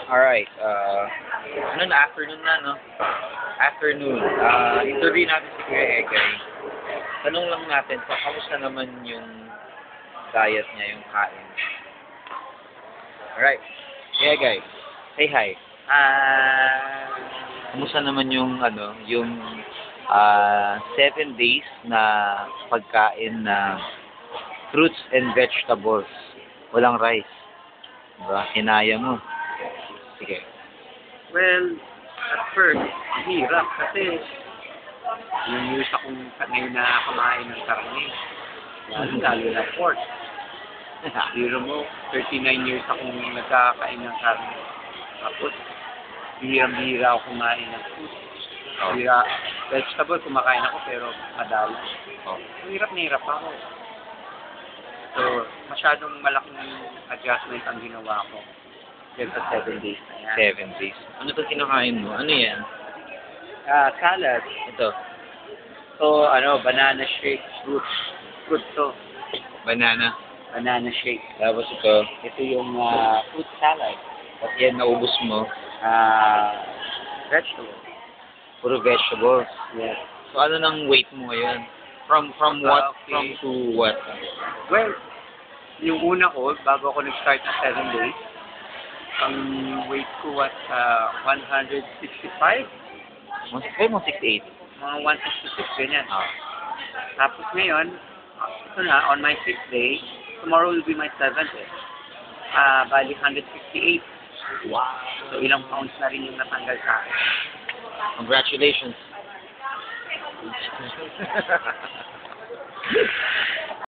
Alright, ano na, afternoon na, no? Afternoon. Interview natin si Kuya Egay. Tanong lang natin, kamusta naman yung diet niya, yung kain? Alright, Kuya Egay, say hi. Kamusta naman yung, yung 7 days na pagkain na fruits and vegetables, walang rice? Diba? Hinaya mo. Sige. Well, at first, hirap kasi yung years akong ngayon na kumain ng karne, lalo na pork. Biro mo, 39 years akong nagkakain ng karne. Tapos, hirap-hira ako kumain ng food. Vegetable, kumakain ako pero madali. Hirap na hirap ako. So, masyadong malaking adjustment ang ginawa ko. Dahil sa 7 days na yan. 7 days. Ano ito kinakain mo? Ano yan? Salad. Ito. So, banana shake. Fruit to. Banana. Banana shake. Tapos ito. Ito yung fruit salad. At yan, naubos mo. Vegetable. Puro vegetables. Yes. So, ano nang weight mo ngayon? From what? Okay. From to what? Well, yung una ko, bago ako nag-start ng 7 days, ang weight ko was 165. 165 mo 68? Mga 166, ganyan. Ah. Tapos ngayon, ito na, on my 6th day, tomorrow will be my 7th day. Bali 158. Wow. So, ilang pounds na rin yung natanggal sa akin. Congratulations.